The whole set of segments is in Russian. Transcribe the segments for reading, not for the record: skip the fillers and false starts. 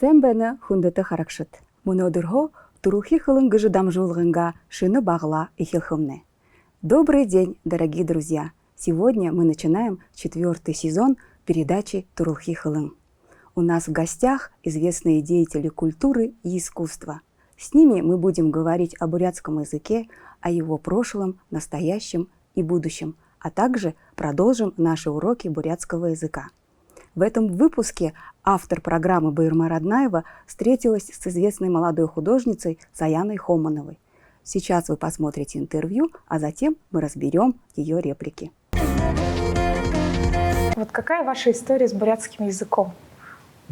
Сэмбэні хундыты харакшыт. Мунодырго турухи хылын гыжыдам жулгынга шины багла и хилхымны. Добрый день, дорогие друзья! Сегодня мы начинаем 4-й сезон передачи «Турухи хылын». У нас в гостях известные деятели культуры и искусства. С ними мы будем говорить о бурятском языке, о его прошлом, настоящем и будущем, а также продолжим наши уроки бурятского языка. В этом выпуске автор программы Байырма Раднаева встретилась с известной молодой художницей Саяной Хомановой. Сейчас вы посмотрите интервью, а затем мы разберем ее реплики. Вот какая ваша история с бурятским языком?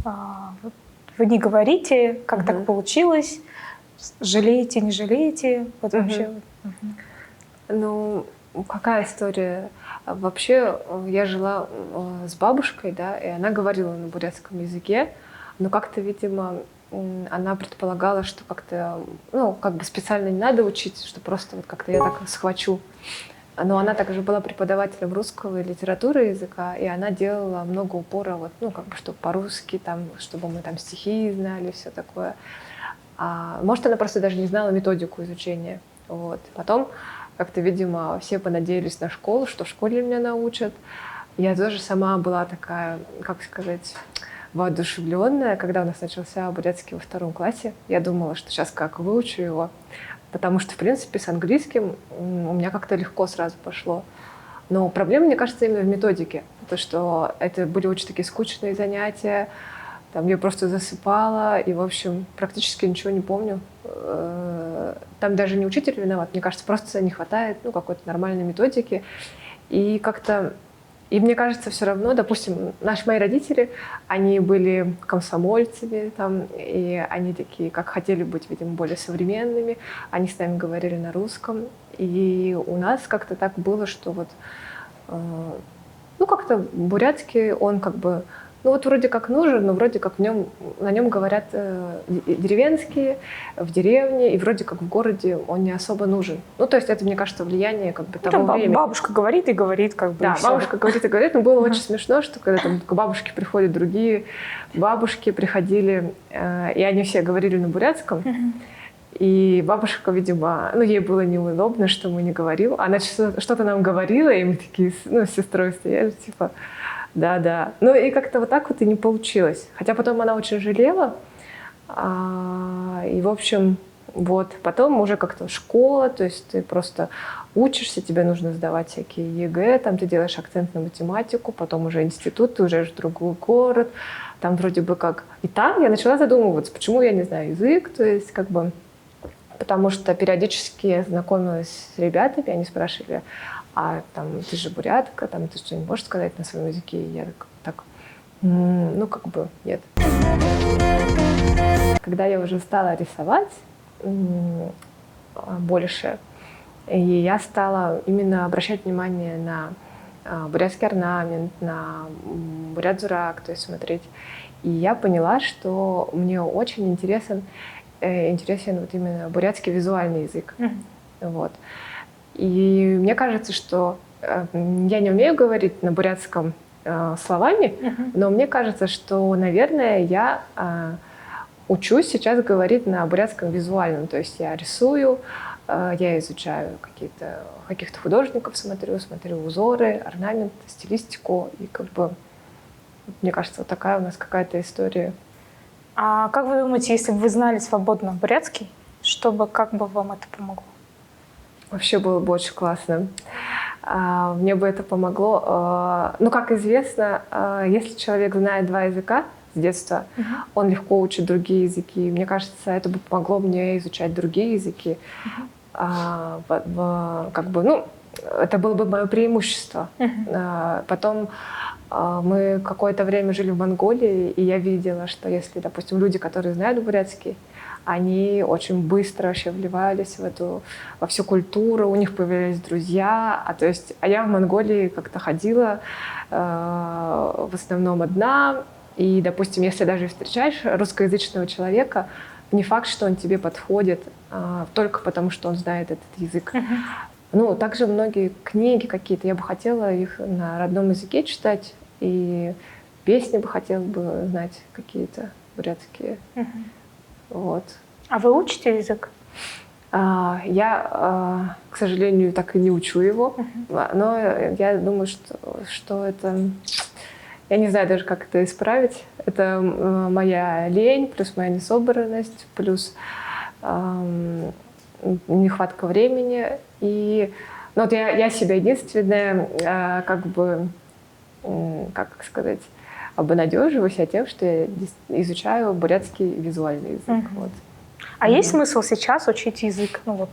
Вы не говорите, как так получилось, жалеете, не жалеете? Вот вообще. Ну, какая история? Вообще, я жила с бабушкой, да, и она говорила на бурятском языке, но как-то, видимо, она предполагала, что как-то, ну, как бы специально не надо учить, что просто вот как-то я так схвачу. Но она также была преподавателем русского и литературы языка, и она делала много упора, вот, ну, как бы, чтобы по-русски, там, чтобы мы там стихи знали, все такое. Может, она просто даже не знала методику изучения. Вот. Потом как-то, видимо, все понадеялись на школу, что в школе меня научат. Я тоже сама была такая, как сказать, воодушевленная, когда у нас начался бурятский во 2 классе. Я думала, что сейчас как выучу его, потому что, в принципе, с английским у меня как-то легко сразу пошло. Но проблема, мне кажется, именно в методике. То, что это были очень такие скучные занятия, там я просто засыпала и, в общем, практически ничего не помню. Там даже не учитель виноват, мне кажется, просто не хватает, ну, какой-то нормальной методики. И как-то, и мне кажется, все равно, допустим, мои родители, они были комсомольцами, там, и они такие, как хотели быть, видимо, более современными, они с нами говорили на русском. И у нас как-то так было, что вот, ну, как-то бурятский, он как бы, ну вот вроде как нужен, но вроде как на нем говорят деревенские, в деревне, и вроде как в городе он не особо нужен. Ну, то есть это, мне кажется, влияние как бы того времени. Бабушка говорит и говорит, как бы. Да, бабушка говорит и говорит, но было очень смешно, что когда там к бабушке приходят другие бабушки, приходили, и они все говорили на бурятском, и бабушка, видимо, ну, ей было неудобно, что мы не говорим, она что-то нам говорила, и мы такие, ну, с сестрой стояли, типа... Да. Ну и как-то вот так вот и не получилось. Хотя потом она очень жалела. И, в общем, вот. Потом уже как-то школа, то есть ты просто учишься, тебе нужно сдавать всякие ЕГЭ, там ты делаешь акцент на математику, потом уже институт, ты уезжаешь в другой город. Там вроде бы как... И там я начала задумываться, почему я не знаю язык, то есть как бы... Потому что периодически я знакомилась с ребятами, они спрашивали, а там, ты же бурятка, там, ты что-нибудь можешь сказать на своем языке? И я так, ну, как бы, нет. Когда я уже стала рисовать больше, и я стала именно обращать внимание на бурятский орнамент, на бурят-зурак, то есть смотреть. И я поняла, что мне очень интересен вот именно бурятский визуальный язык. Вот. И мне кажется, что я не умею говорить на бурятском словами, но мне кажется, что, наверное, я учусь сейчас говорить на бурятском визуальном. То есть я рисую, я изучаю каких-то художников, смотрю узоры, орнамент, стилистику. И как бы, мне кажется, вот такая у нас какая-то история. А как вы думаете, если бы вы знали свободно бурятский, как бы вам это помогло? Вообще было бы очень классно. Мне бы это помогло. Ну, как известно, если человек знает 2 языка с детства, он легко учит другие языки. Мне кажется, это бы помогло мне изучать другие языки. Как бы, ну, это было бы мое преимущество. Потом мы какое-то время жили в Монголии, и я видела, что если, допустим, люди, которые знают бурятский, они очень быстро вообще вливались во всю культуру, у них появились друзья. А я в Монголии как-то ходила в основном одна. И, допустим, если даже встречаешь русскоязычного человека, не факт, что он тебе подходит только потому, что он знает этот язык. Ну, также многие книги какие-то, я бы хотела их на родном языке читать, и песни бы хотела бы знать какие-то. бурятские. Мгм. Вот. А вы учите язык? Я, к сожалению, так и не учу его, но я думаю, что это... Я не знаю даже, как это исправить. Это моя лень, плюс моя несобранность, плюс нехватка времени. И ну, вот я себя единственная, как бы, как сказать, обнадеживаю себя тем, что я изучаю бурятский визуальный язык. Мгм. Вот. А есть смысл сейчас учить язык? Ну вот,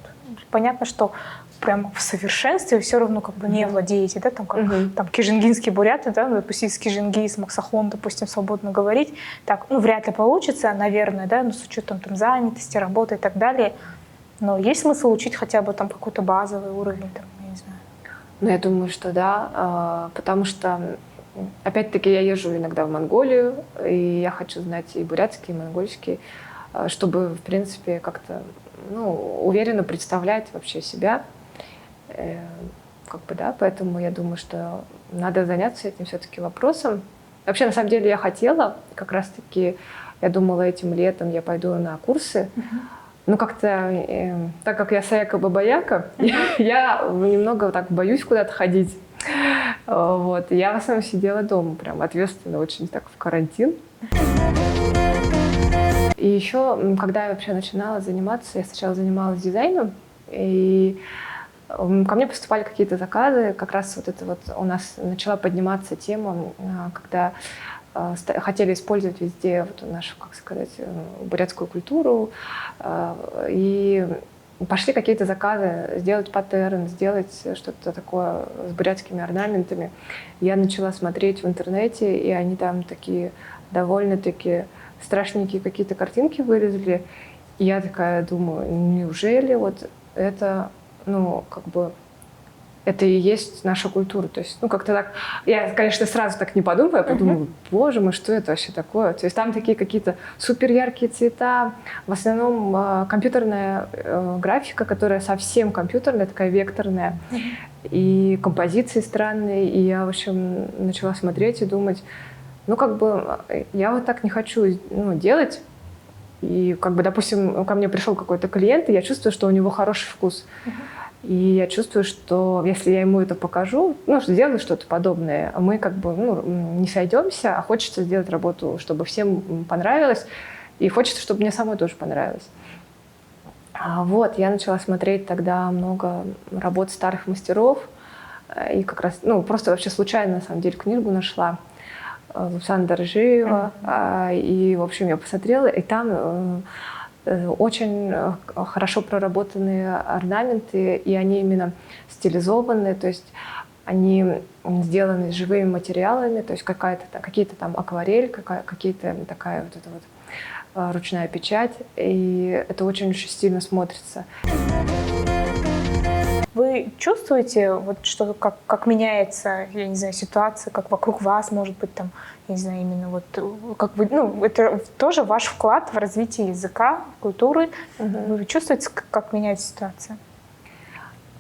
понятно, что прям в совершенстве все равно как бы не владеете, да, там как там кижингинские буряты, да, ну, допустим, с Кижинги, с Максахон, допустим, свободно говорить, так, ну, вряд ли получится, наверное, да, ну, с учетом там занятости, работы и так далее, но есть смысл учить хотя бы там какой-то базовый уровень, там, я не знаю. Ну, я думаю, что да, потому что, опять-таки, я езжу иногда в Монголию, и я хочу знать и бурятский, и монгольский, чтобы, в принципе, как-то ну, уверенно представлять вообще себя. Как бы, да, поэтому я думаю, что надо заняться этим все-таки вопросом. Вообще, на самом деле, я хотела, как раз-таки, я думала, этим летом я пойду на курсы. Ну, как-то, так как я саяка-бабаяка, я немного так боюсь куда-то ходить. Вот. Я в основном сидела дома, прям ответственно, очень так в карантин. И еще, когда я вообще начинала заниматься, я сначала занималась дизайном, и ко мне поступали какие-то заказы, как раз вот это вот у нас начала подниматься тема, когда хотели использовать везде вот нашу, как сказать, бурятскую культуру, и пошли какие-то заказы, сделать паттерн, сделать что-то такое с бурятскими орнаментами. Я начала смотреть в интернете, и они там такие довольно-таки страшненькие какие-то картинки вырезали. И я такая думаю, неужели вот это, ну, как бы, это и есть наша культура. То есть, ну, как-то так... Я, конечно, сразу так не подумала, я подумала, боже мой, что это вообще такое? То есть там такие какие-то супер яркие цвета, в основном компьютерная графика, которая совсем компьютерная, такая векторная, и композиции странные. И я, в общем, начала смотреть и думать, ну, как бы, я вот так не хочу, ну, делать. И, как бы, допустим, ко мне пришел какой-то клиент, и я чувствую, что у него хороший вкус. И я чувствую, что если я ему это покажу, ну, что сделаю что-то подобное, мы как бы ну, не сойдемся, а хочется сделать работу, чтобы всем понравилось, и хочется, чтобы мне самой тоже понравилось. Вот, я начала смотреть тогда много работ старых мастеров, и как раз, ну, просто вообще случайно, на самом деле, книгу нашла Лусана Доржиева, и, в общем, я посмотрела, и там очень хорошо проработанные орнаменты, и они именно стилизованные, то есть они сделаны живыми материалами, то есть какие-то там акварель, какие-то такая вот эта вот ручная печать, и это очень-очень стильно смотрится. Вы чувствуете, вот, что как меняется, я не знаю, ситуация, как вокруг вас, может быть, там, я не знаю, именно вот, как вы, ну, это тоже ваш вклад в развитие языка, культуры. Вы чувствуете, как меняется ситуация?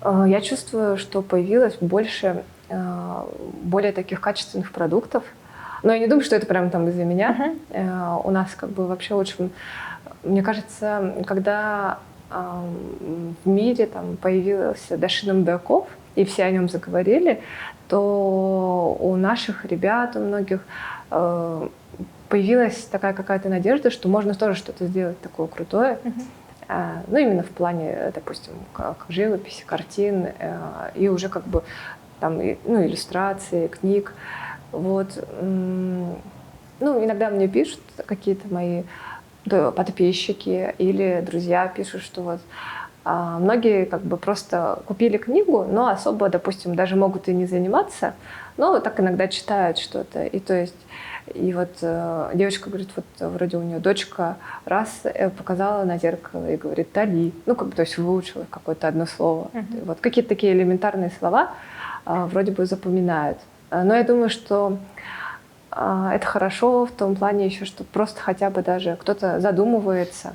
Я чувствую, что появилось больше, более таких качественных продуктов. Но я не думаю, что это прям там из-за меня. У нас как бы вообще очень... Мне кажется, когда в мире там появился Дашин Мдаков, и все о нем заговорили, то у наших ребят, у многих появилась такая какая-то надежда, что можно тоже что-то сделать такое крутое. Ну, именно в плане, допустим, как живописи, картин, и уже как бы там, ну, иллюстрации, книг. Вот. Ну, иногда мне пишут какие-то мои подписчики или друзья пишут, что вот многие как бы просто купили книгу, но особо, допустим, даже могут и не заниматься, но так иногда читают что-то. И то есть, и вот девочка говорит, вот вроде у нее дочка раз показала на зеркало и говорит «Тали». Ну, как бы, то есть выучила какое-то одно слово. Вот какие-то такие элементарные слова вроде бы запоминают. Но я думаю, что это хорошо в том плане еще, что просто хотя бы даже кто-то задумывается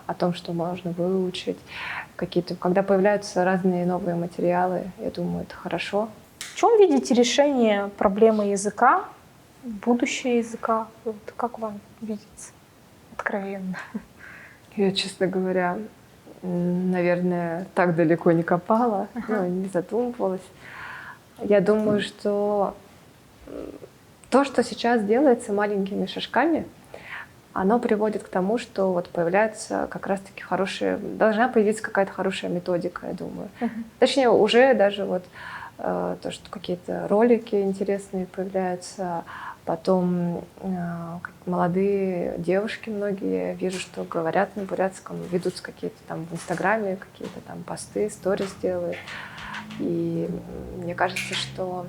о том, что можно выучить. Когда появляются разные новые материалы, я думаю, это хорошо. В чем видите решение проблемы языка будущее языка? Вот как вам видится? Откровенно. Я, честно говоря, наверное, так далеко не копала, ну, не задумывалась. Я думаю, что то, что сейчас делается маленькими шажками, оно приводит к тому, что вот появляется как раз-таки должна появиться какая-то хорошая методика, я думаю. Точнее, уже даже вот то, что какие-то ролики интересные появляются, потом молодые девушки многие, я вижу, что говорят на бурятском, ведут какие-то там в Инстаграме, какие-то там посты, сторис делают. И мне кажется, что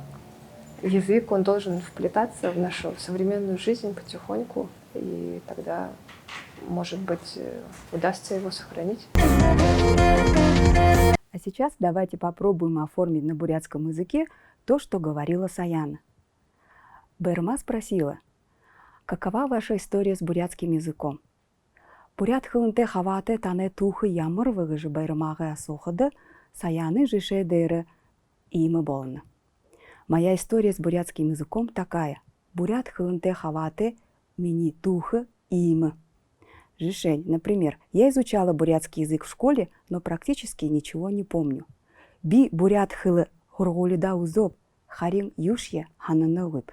язык, он должен вплетаться в нашу современную жизнь потихоньку, и тогда, может быть, удастся его сохранить. А сейчас давайте попробуем оформить на бурятском языке то, что говорила Саяна. Байырма спросила, какова ваша история с бурятским языком? Бурят хылынте хавате тане тухы ямыр выгыжы Байырмаға асухыды, Саяны жише дыры имы болны. Моя история с бурятским языком такая. Бурят хылынте хавате мини тухы имы. Жишень, например, я изучала бурятский язык в школе, но практически ничего не помню. Би бурят хылы хургулида узоб, харин юшье хананы лып.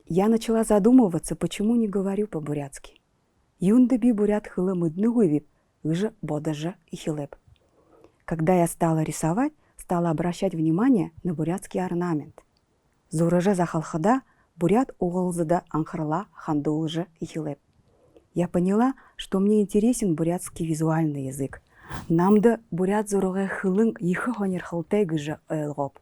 Я начала задумываться, почему не говорю по-бурятски. Юнды би бурят хылы мыдны вывип, ыжы бодажа и хилеп. Когда я стала рисовать, стала обращать внимание на бурятский орнамент. Зурыжа захалхада бурят уғылзыда анхрла хандулжа и хилеп. Я поняла, что мне интересен бурятский визуальный язык. Намда бурят зурыға хылын ихы хонер хылтай гыжа элгоп.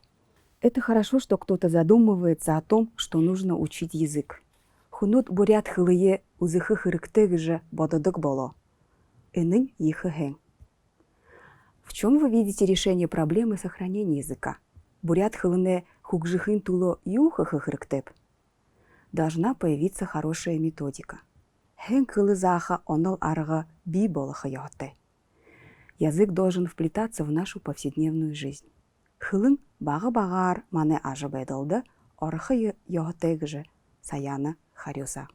Это хорошо, что кто-то задумывается о том, что нужно учить язык. Хунут бурят хылые узыхы хырыкты гыжа бододык боло. Энын ихы хэн. В чем вы видите решение проблемы сохранения языка? Бурят хылыне хугжихын туло юхы хырыктеп. Должна появиться хорошая методика. Хэн хылы заха онол арга би болыхы йоты. Язык должен вплетаться в нашу повседневную жизнь. Хылын бағы-бағар мане ажы бәдылды, орыхы йоты Саяна Харюса.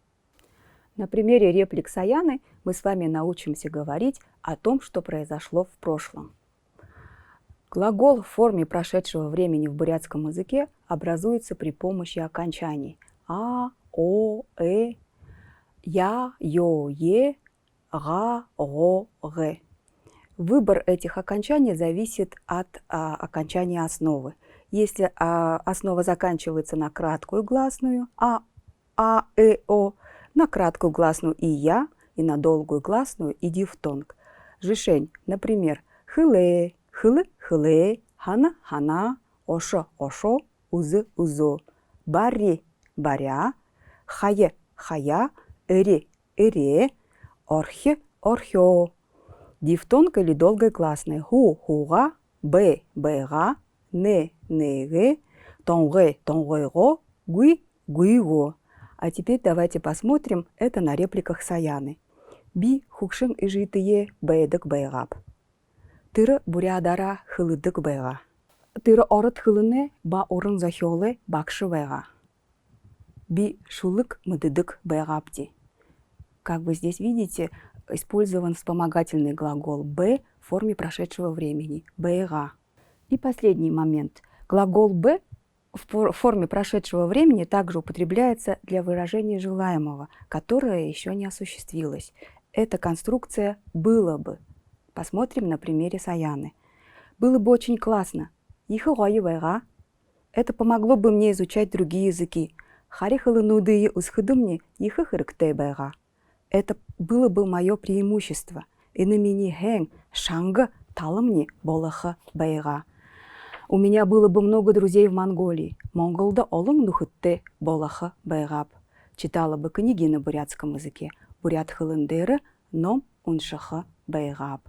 На примере реплик Саяны мы с вами научимся говорить о том, что произошло в прошлом. Глагол в форме прошедшего времени в бурятском языке образуется при помощи окончаний а, о, я, ё, е, га, го, гэ. Выбор этих окончаний зависит от окончания основы. Если основа заканчивается на краткую гласную а, о, на краткую гласную и я, и на долгую гласную и дифтонг. Жишень, например, хыле, хылы, хыле, хана, хана, ошо, ошо, узы, узо, барри, баря, хае, хая, эре, эре, орхе, орхё. Дифтонг или долгая гласная ху, хуга, б, бэга, не, неге, тонге, тонгего, гуи, гуиго. А теперь давайте посмотрим это на репликах Саяны. Би хукшин и житые бэдык бэйгап. Тыры бурядара хылыдык бэйга. Тыры орыт хылыне ба орын захёлы бакшы бэйга. Би шулык мыдыдык бэйгапти. Как вы здесь видите, использован вспомогательный глагол «б» в форме прошедшего времени – «бэйга». И последний момент. Глагол «б» в форме прошедшего времени также употребляется для выражения желаемого, которое еще не осуществилось. Это конструкция «было бы». Посмотрим на примере Саяны. Было бы очень классно. Это помогло бы мне изучать другие языки. Это было бы мое преимущество. У меня было бы много друзей в Монголии. Монголда олың нухытте болаха байгап. Читала бы книги на бурятском языке. Бурят хылындыры ном уншаха байгап.